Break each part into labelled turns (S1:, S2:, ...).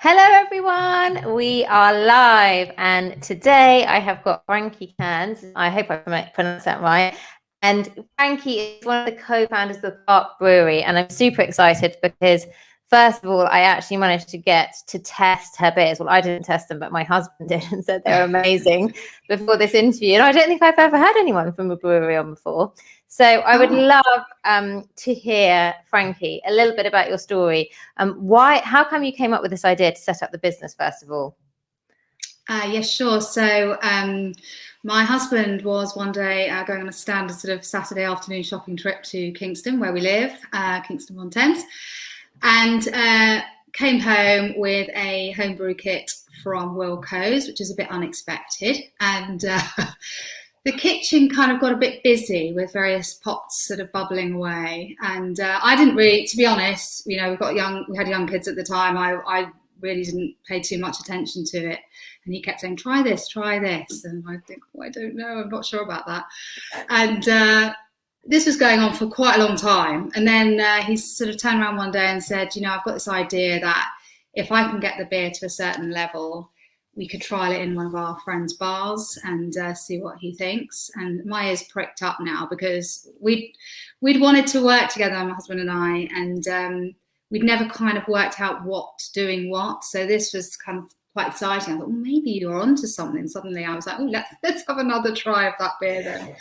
S1: Hello everyone, we are live and today I have got Frankie Kearns. I hope I pronounced that right. And Frankie is one of the co-founders of the PARK Brewery, and I'm super excited because first of all, I actually managed to get to test her beers. Well, I didn't test them, but my husband did and said they're amazing before this interview. And I don't think I've ever had anyone from a brewery on before. So I would love to hear, Frankie, a little bit about your story. How come you came up with this idea to set up the business, first of all?
S2: Yes, sure. So my husband was one day going on a standard sort of Saturday afternoon shopping trip to Kingston, where we live, Kingston upon Thames, and came home with a homebrew kit from Wilco's, which is a bit unexpected. And the kitchen kind of got a bit busy with various pots sort of bubbling away. And I didn't really, to be honest, we had young kids at the time. I really didn't pay too much attention to it. And he kept saying, try this. And I think, I don't know, I'm not sure about that. And this was going on for quite a long time. And then he sort of turned around one day and said, I've got this idea that if I can get the beer to a certain level, we could trial it in one of our friends' bars and see what he thinks. And my ears pricked up now because we'd wanted to work together, my husband and I, and we'd never kind of worked out what doing what. So this was kind of quite exciting. I thought, well, maybe you're onto something. Suddenly I was like, oh, let's have another try of that beer then.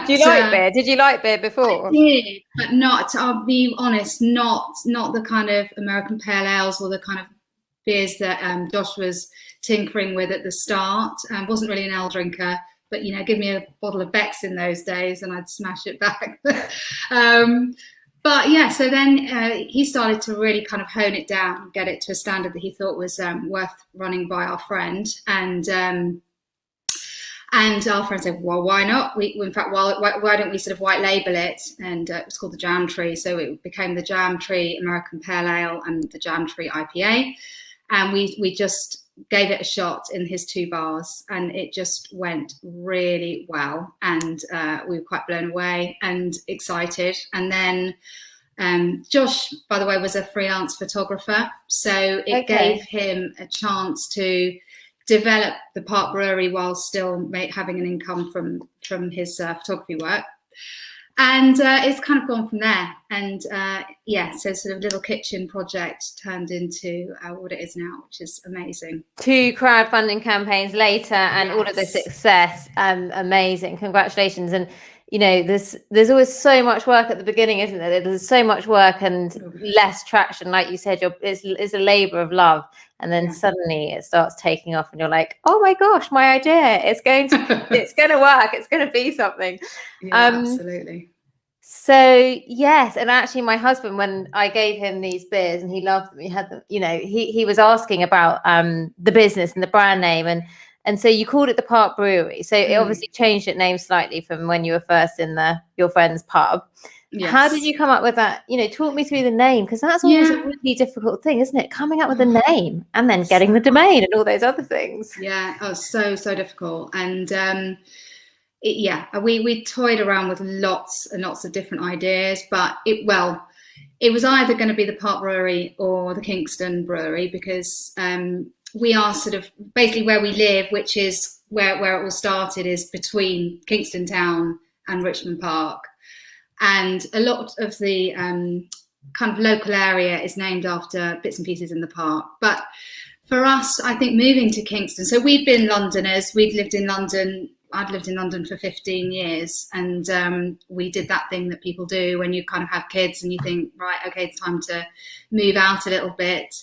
S1: Do you like beer? Did you like beer before?
S2: I did, but not, I'll be honest, not the kind of American pale ales or the kind of beers that Josh was tinkering with at the start. Wasn't really an ale drinker, but give me a bottle of Beck's in those days and I'd smash it back. But yeah, so then he started to really kind of hone it down, get it to a standard that he thought was worth running by our friend. And our friend said, well, why not? In fact, why don't we sort of white label it? And it was called the Jam Tree. So it became the Jam Tree American Pale Ale and the Jam Tree IPA. And we just gave it a shot in his 2 bars and it just went really well. And we were quite blown away and excited. And then Josh, by the way, was a freelance photographer. So it gave him a chance to develop the PARK Brewery while still having an income from his photography work. And it's kind of gone from there. And so sort of little kitchen project turned into what it is now, which is amazing.
S1: 2 crowdfunding campaigns later and all of the success. Amazing. Congratulations. And, there's always so much work at the beginning, isn't there? There's so much work and less traction. Like you said, it's a labor of love. And then suddenly it starts taking off and you're like, oh my gosh, my idea, it's going to work. It's going to be something.
S2: Yeah, absolutely.
S1: So yes. And actually my husband, when I gave him these beers and he loved them, he had them, he was asking about the business and the brand name. And so you called it the PARK Brewery. So it obviously changed its name slightly from when you were first in your friend's pub. Yes. How did you come up with that? Talk me through the name, because that's always a really difficult thing, isn't it? Coming up with a name and then getting the domain and all those other things.
S2: Yeah, oh, so difficult. And we toyed around with lots and lots of different ideas, but it was either going to be the PARK Brewery or the Kingston Brewery, because we are sort of basically where we live, which is where it all started, is between Kingston Town and Richmond Park. And a lot of the kind of local area is named after bits and pieces in the park. But for us, I think moving to Kingston, so we've been Londoners, we'd lived in London. I'd lived in London for 15 years. And we did that thing that people do when you kind of have kids and you think, right, okay, it's time to move out a little bit,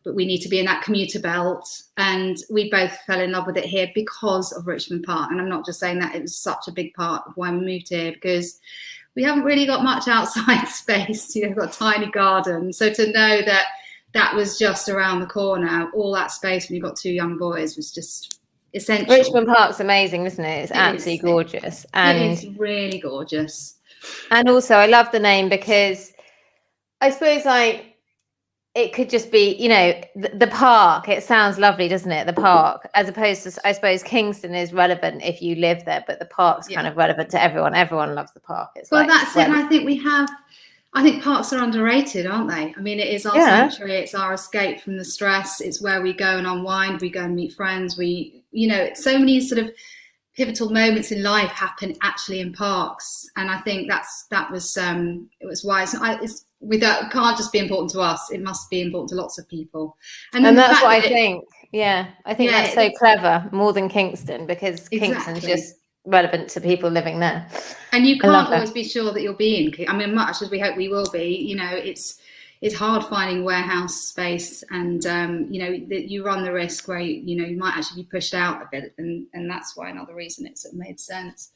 S2: but we need to be in that commuter belt. And we both fell in love with it here because of Richmond Park. And I'm not just saying that, it was such a big part of why we moved here, because we haven't really got much outside space. We've got a tiny garden. So to know that was just around the corner, all that space when you've got 2 young boys, was just essential.
S1: Richmond Park's amazing, isn't it? It's absolutely gorgeous. And
S2: it is really gorgeous.
S1: And also I love the name because I suppose it could just be, the park. It sounds lovely, doesn't it? The park, as opposed to, I suppose, Kingston is relevant if you live there, but the park's kind of relevant to everyone. Everyone loves the park. It's
S2: that's it. And I think we have, I think parks are underrated, aren't they? I mean, it is our sanctuary, it's our escape from the stress, it's where we go and unwind, we go and meet friends, so many sort of pivotal moments in life happen actually in parks, and I think it was why it can't just be important to us, it must be important to lots of people.
S1: And that's what I think. Yeah, I think that's so clever, more than Kingston, because Kingston's just relevant to people living there.
S2: And you can't always be sure that you'll be in. I mean, much as we hope we will be, it's hard finding warehouse space, and that you run the risk where you might actually be pushed out a bit, and that's why another reason it made sense.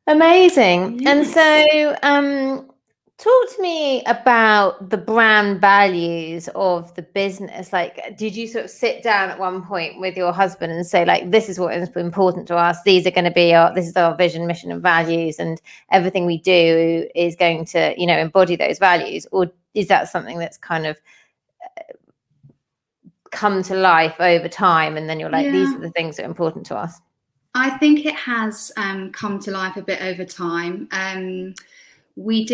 S1: Amazing. Yes. And so talk to me about the brand values of the business. Like, did you sort of sit down at one point with your husband and say, like, this is what is important to us, these are going to be this is our vision, mission and values, and everything we do is going to embody those values? Or is that something that's kind of come to life over time, and then you're like, these are the things that are important to us?
S2: I think it has come to life a bit over time. We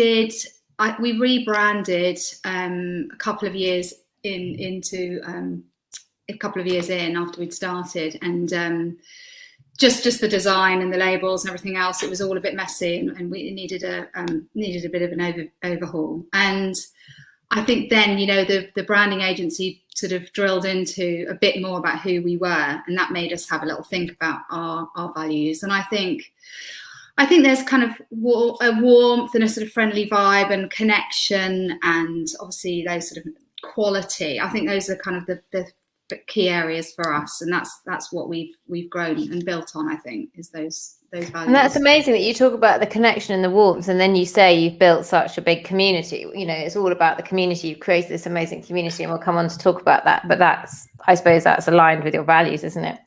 S2: rebranded a couple of years in after we'd started, and just the design and the labels and everything else, it was all a bit messy, and we needed a bit of an overhaul. And I think then the branding agency sort of drilled into a bit more about who we were, and that made us have a little think about our values. And I think there's kind of a warmth and a sort of friendly vibe and connection, and obviously those sort of quality. I think those are kind of the key areas for us, and that's what we've grown and built on. I think is those values.
S1: And that's amazing that you talk about the connection and the warmth, and then you say you've built such a big community. It's all about the community. You've created this amazing community, and we'll come on to talk about that. But I suppose that's aligned with your values, isn't it?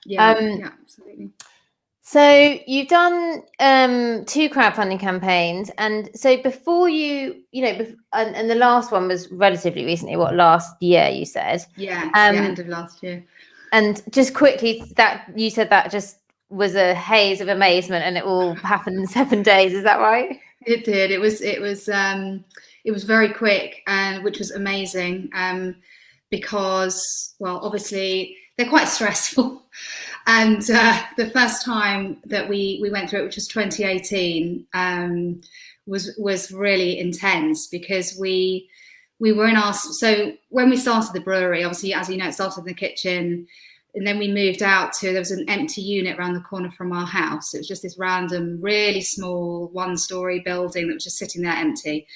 S2: Yeah, absolutely.
S1: So you've done 2 crowdfunding campaigns, and so before and the last one was relatively recently. What, last year you said?
S2: Yeah, end of last year.
S1: And just quickly, that you said that just was a haze of amazement, and it all happened in 7 days. Is that right?
S2: It did. It was very quick, and which was amazing, because obviously they're quite stressful. And the first time that we went through it, which was 2018, was really intense, because we were so when we started the brewery, obviously, as you know, it started in the kitchen, and then we moved out there was an empty unit around the corner from our house. It was just this random, really small 1-story building that was just sitting there empty.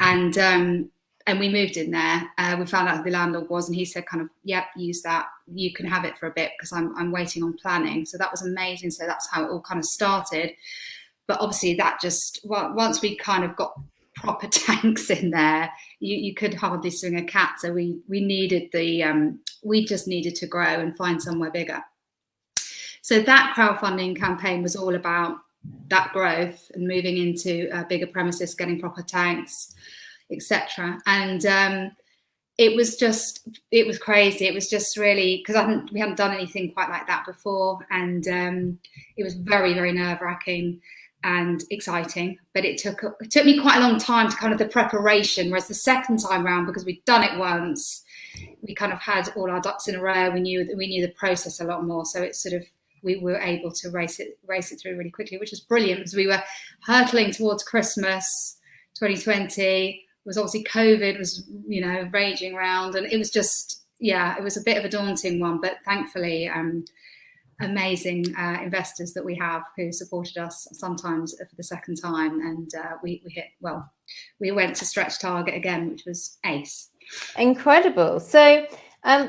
S2: And we moved in there. We found out who the landlord was, and he said, kind of, yep, use that. You can have it for a bit, because I'm waiting on planning. So that was amazing. So that's how it all kind of started. But obviously that once we kind of got proper tanks in there, you could hardly swing a cat. So we just needed to grow and find somewhere bigger. So that crowdfunding campaign was all about that growth and moving into bigger premises, getting proper tanks, etc. And it was crazy. It was just really, because we hadn't done anything quite like that before, and it was very, very nerve-wracking and exciting. But it took me quite a long time to kind of the preparation. Whereas the second time round, because we'd done it once, we kind of had all our ducks in a row. We knew the process a lot more. So it's sort of, we were able to race it through really quickly, which was brilliant, because we were hurtling towards Christmas 2020. Was obviously COVID was raging around, and it was just it was a bit of a daunting one, but thankfully amazing investors that we have who supported us sometimes for the second time, and we went to stretch target again, which was ace.
S1: Incredible. So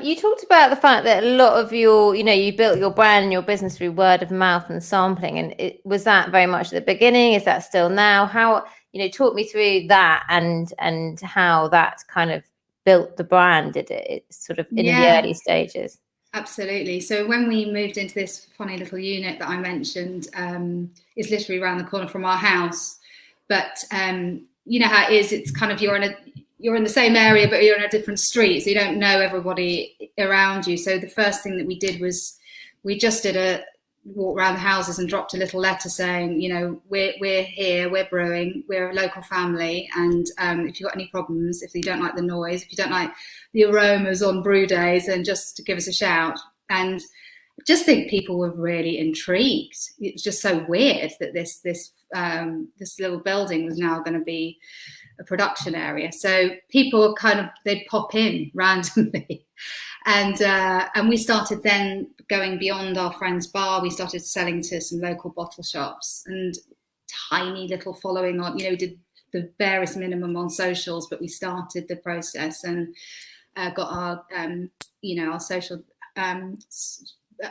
S1: you talked about the fact that a lot of your you built your brand and your business through word of mouth and sampling, and was that very much at the beginning? Is that still now? How talk me through that and how that kind of built the brand. Did it sort of in the early stages?
S2: Absolutely. So when we moved into this funny little unit that I mentioned, is literally around the corner from our house. But you know how it is. It's kind of you're in the same area, but you're in a different street, so you don't know everybody around you. So the first thing that we did was we just did walked around the houses and dropped a little letter saying, you know, we're here, we're brewing, we're a local family, and if you've got any problems, if you don't like the noise, if you don't like the aromas on brew days, then just give us a shout. And I just think people were really intrigued. It was just so weird that this little building was now going to be a production area. So people they'd pop in randomly. And we started then going beyond our friend's bar. We started selling to some local bottle shops, and tiny little following on, you know, did the barest minimum on socials, but we started the process and got our, our social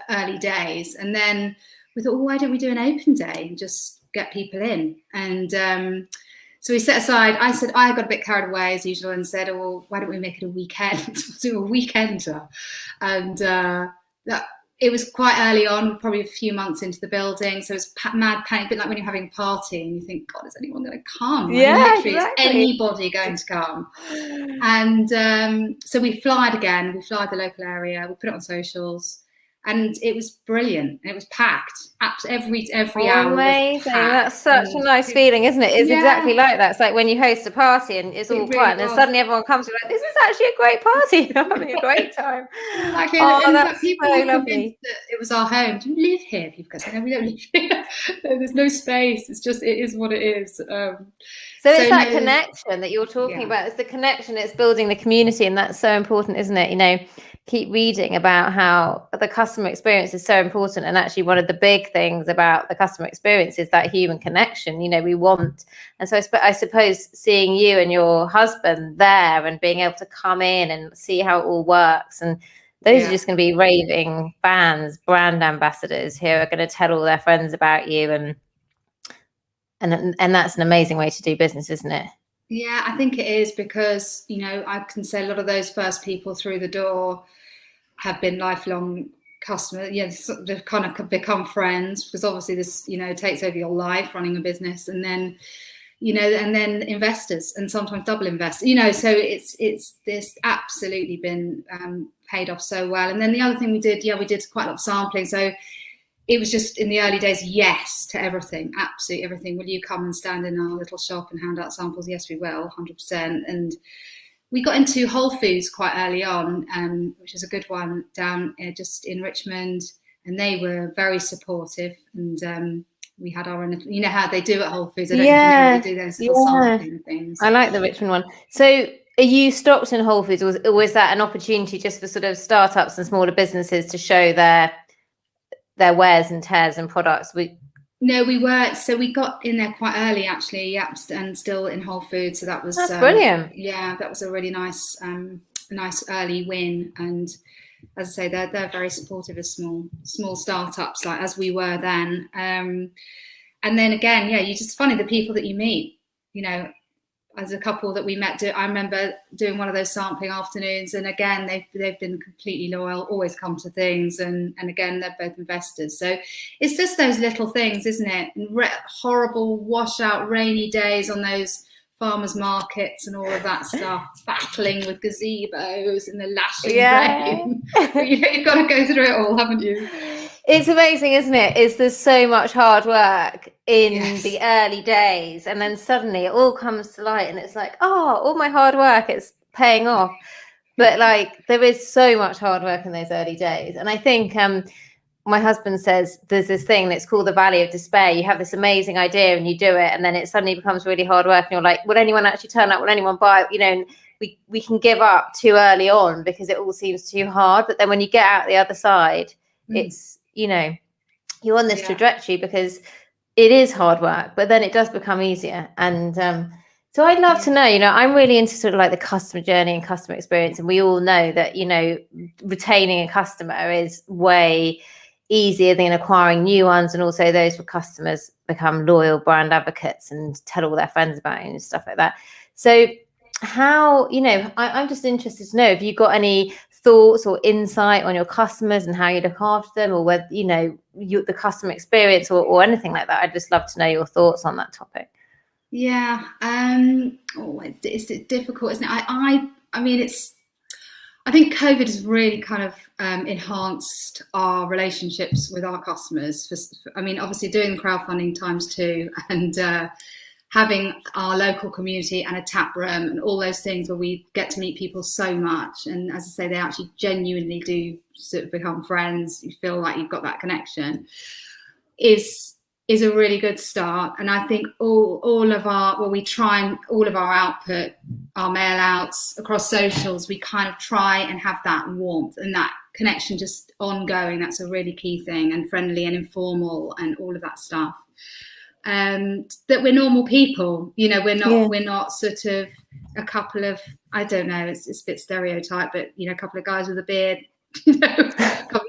S2: early days. And then we thought, well, why don't we do an open day and just get people in? And so we set aside, I got a bit carried away as usual and said, oh, well, why don't we make it a weekend? We'll do a weekender. And it was quite early on, probably a few months into the building. So it was mad panic, a bit like when you're having a party and you think, God, is anyone going to come?
S1: Yeah,
S2: literally,
S1: exactly.
S2: Is anybody going to come? And so we flyed again. We flyed the local area. We put it on socials. And it was brilliant. And it was packed. Every hour.
S1: Amazing. That's such a nice feeling, isn't it? It's exactly like that. It's like when you host a party and it's all quiet, and then suddenly everyone comes and like, this is actually a great party. I'm having a great time.
S2: Exactly.
S1: That's
S2: people
S1: so
S2: were
S1: lovely.
S2: convinced that it was our home. Do you live here? People go, no, we don't live here. There's no space. It is what it is.
S1: So it's that connection that you're talking about. It's the connection. It's building the community, and that's so important, isn't it? You know, keep reading about how the customer experience is so important, and actually one of the big things about the customer experience is that human connection. You know, we want, and so I suppose seeing you and your husband there and being able to come in and see how it all works, and those are just going to be raving fans, brand ambassadors who are going to tell all their friends about you, and that's an amazing way to do business, isn't it?
S2: Yeah, I think it is, because, you know, I can say a lot of those first people through the door have been lifelong customers. Yeah, they've kind of become friends, because obviously this, you know, takes over your life running a business, and then, you know, and then investors, and sometimes double investors, you know, so it's this absolutely been paid off so well. And then the other thing we did quite a lot of sampling. So it was just in the early days, yes to everything, absolutely everything. Will you come and stand in our little shop and hand out samples? Yes, we will, 100%. And we got into Whole Foods quite early on, which is a good one down just in Richmond, and they were very supportive. And we had our own, you know how they do at Whole Foods. I don't know if they do those little sampling things.
S1: I like the Richmond one. So are you stocked in Whole Foods, or was that an opportunity just for sort of startups and smaller businesses to show their wares and tears and products?
S2: No, we were. So we got in there quite early, actually, and still in Whole Foods. So that's
S1: brilliant.
S2: Yeah, that was a really nice early win. And as I say, they're very supportive of small startups, like as we were then. And then again, it's funny, the people that you meet, you know. As a couple that we met, I remember doing one of those sampling afternoons, and again they've been completely loyal, always come to things, and again they're both investors. So it's just those little things, isn't it? Horrible washout rainy days on those farmers markets and all of that stuff, battling with gazebos in the lashing rain. You've got to go through it all, haven't you?
S1: It's amazing, isn't it? There's so much hard work in the early days, and then suddenly it all comes to light, and it's like, oh, all my hard work, it's paying off. But like, there is so much hard work in those early days. And I think my husband says there's this thing that's called the valley of despair. You have this amazing idea and you do it, and then it suddenly becomes really hard work, and you're like, will anyone actually turn up? Will anyone buy it? You know, and we can give up too early on because it all seems too hard. But then when you get out the other side, it's, you know, you're on this trajectory because it is hard work, but then it does become easier. And so I'd love to know, you know, I'm really into sort of like the customer journey and customer experience. And we all know that, you know, retaining a customer is way easier than acquiring new ones. And also those customers become loyal brand advocates and tell all their friends about it and stuff like that. So how, you know, I'm just interested to know, have you got any thoughts or insight on your customers and how you look after them, or whether, you know, the customer experience or anything like that? I'd just love to know your thoughts on that topic.
S2: It's difficult, isn't it? I mean, I think COVID has really kind of enhanced our relationships with our customers. I mean, obviously doing the crowdfunding ×2 and having our local community and a tap room and all those things where we get to meet people so much. And as I say, they actually genuinely do sort of become friends. You feel like you've got that connection. Is a really good start. And I think all of our output, our mail outs across socials, we kind of try and have that warmth and that connection just ongoing. That's a really key thing, and friendly and informal and all of that stuff. That we're normal people, you know, we're not sort of a couple of, I don't know, it's a bit stereotype, but you know, a couple of guys with a beard. You know,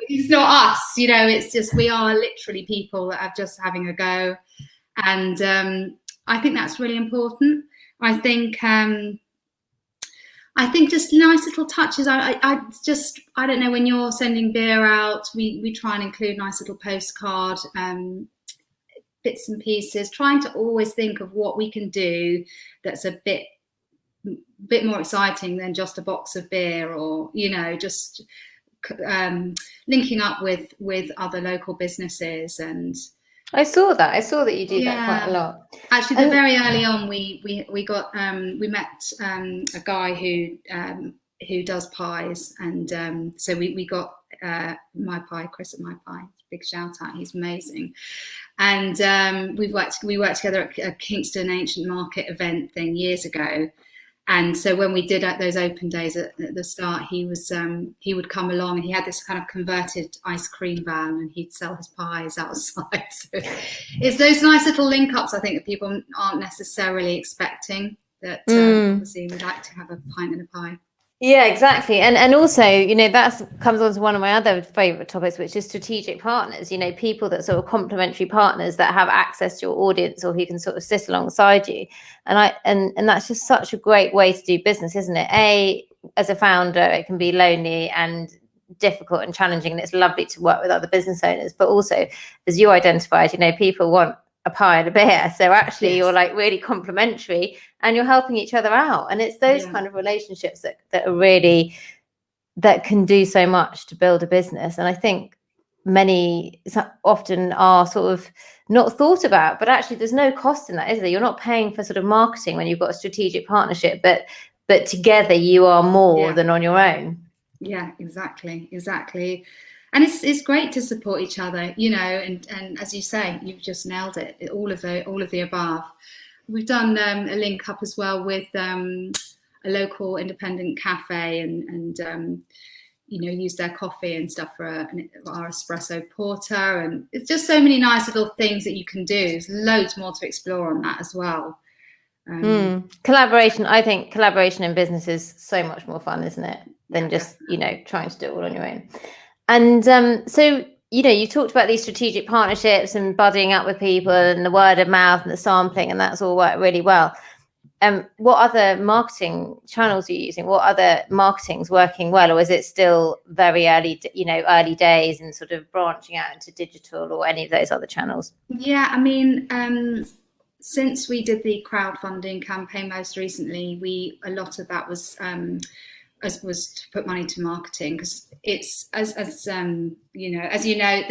S2: it's not us, you know, it's just, we are literally people that are just having a go. And I think that's really important. I think just nice little touches. I don't know, when you're sending beer out, we try and include nice little postcard, bits and pieces, trying to always think of what we can do that's a bit more exciting than just a box of beer, or, you know, just linking up with other local businesses. And
S1: I saw that you do that quite a lot.
S2: Actually, very early on, we met a guy who does pies, and so we got Chris at My Pie. Big shout out, he's amazing. And we worked together at a Kingston Ancient Market event thing years ago. And so when we did those open days at the start, he would come along, and he had this kind of converted ice cream van, and he'd sell his pies outside. So it's those nice little link ups, I think, that people aren't necessarily expecting. That obviously we like to have a pint and a pie.
S1: Yeah, exactly. And also, you know, that comes on to one of my other favorite topics, which is strategic partners, you know, people that sort of complementary partners that have access to your audience, or who can sort of sit alongside you. And that's just such a great way to do business, isn't it? As a founder, it can be lonely and difficult and challenging, and it's lovely to work with other business owners. But also, as you identified, you know, people want a pie and a beer, so actually you're like really complementary, and you're helping each other out. And it's those kind of relationships that are really, that can do so much to build a business. And I think many often are sort of not thought about, but actually there's no cost in that, is there? You're not paying for sort of marketing when you've got a strategic partnership, but together you are more than on your own. Yeah, exactly. And it's great to support each other, you know, and as you say, you've just nailed it, all of the above. We've done a link up as well with a local independent cafe, and you know, use their coffee and stuff for our espresso porter. And it's just so many nice little things that you can do. There's loads more to explore on that as well. Collaboration. I think collaboration in business is so much more fun, isn't it, than just, you know, trying to do it all on your own. And so, you know, you talked about these strategic partnerships and buddying up with people and the word of mouth and the sampling, and that's all worked really well. What other marketing channels are you using? What other marketing's working well, or is it still very early days and sort of branching out into digital or any of those other channels? Yeah, I mean, since we did the crowdfunding campaign most recently, a lot of that was to put money to marketing, because it's as you know,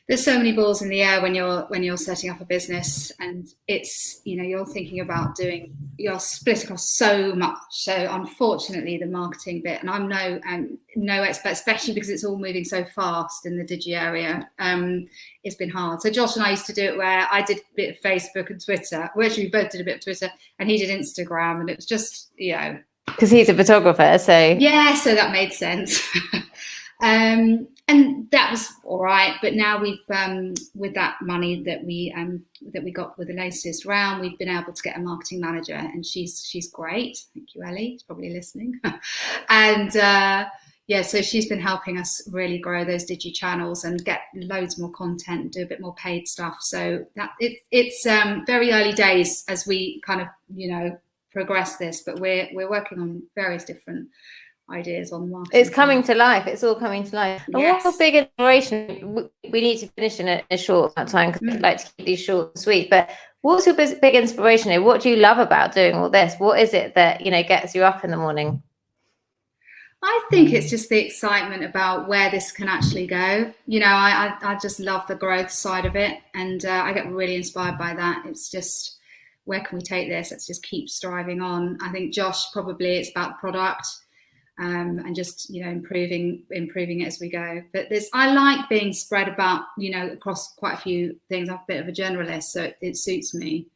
S1: there's so many balls in the air when you're setting up a business, and it's, you know, you're thinking about you're split across so much. So unfortunately, the marketing bit, and I'm no expert, especially because it's all moving so fast in the digi area. It's been hard. So Josh and I used to do it where I did a bit of Facebook and Twitter. We actually both did a bit of Twitter, and he did Instagram, and it was just, you know, because he's a photographer, so so that made sense. And that was all right. But now we've with that money that we got with the latest round, we've been able to get a marketing manager, and she's great. Thank you, Ellie. She's probably listening. And so she's been helping us really grow those digi channels and get loads more content and do a bit more paid stuff. So that it's very early days as we kind of, you know, progress this, but we're working on various different ideas on marketing. It's coming to life. It's all coming to life. And what's big inspiration? We need to finish in a short amount of time, because I'd like to keep these short and sweet. But what's your big inspiration? What do you love about doing all this? What is it that, you know, gets you up in the morning?
S2: I think it's just the excitement about where this can actually go. You know, I just love the growth side of it, and I get really inspired by that. It's just, where can we take this? Let's just keep striving on. I think Josh, probably it's about product, and just, you know, improving it as we go. But I like being spread about, you know, across quite a few things. I'm a bit of a generalist, so it suits me.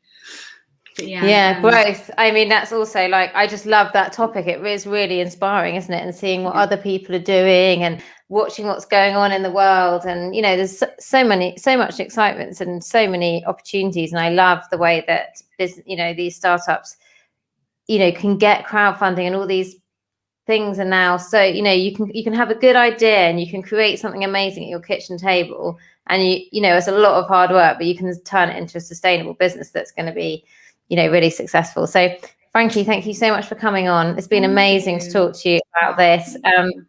S2: But
S1: yeah, growth. I mean, that's also like, I just love that topic. It is really inspiring, isn't it? And seeing what other people are doing and watching what's going on in the world. And, you know, there's so much excitement and so many opportunities. And I love the way that you know, these startups, you know, can get crowdfunding, and all these things are now. So, you know, you can have a good idea and you can create something amazing at your kitchen table. And you know, it's a lot of hard work, but you can turn it into a sustainable business that's going to be, you know, really successful. So Frankie, thank you so much for coming on. It's been amazing to talk to you about this.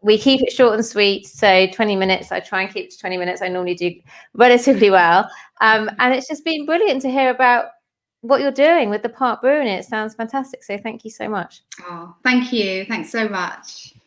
S1: We keep it short and sweet, so 20 minutes. I try and keep it to 20 minutes. I normally do relatively well. And it's just been brilliant to hear about what you're doing with the PARK Brewery. It sounds fantastic. So thank you so much.
S2: Oh, thank you. Thanks so much.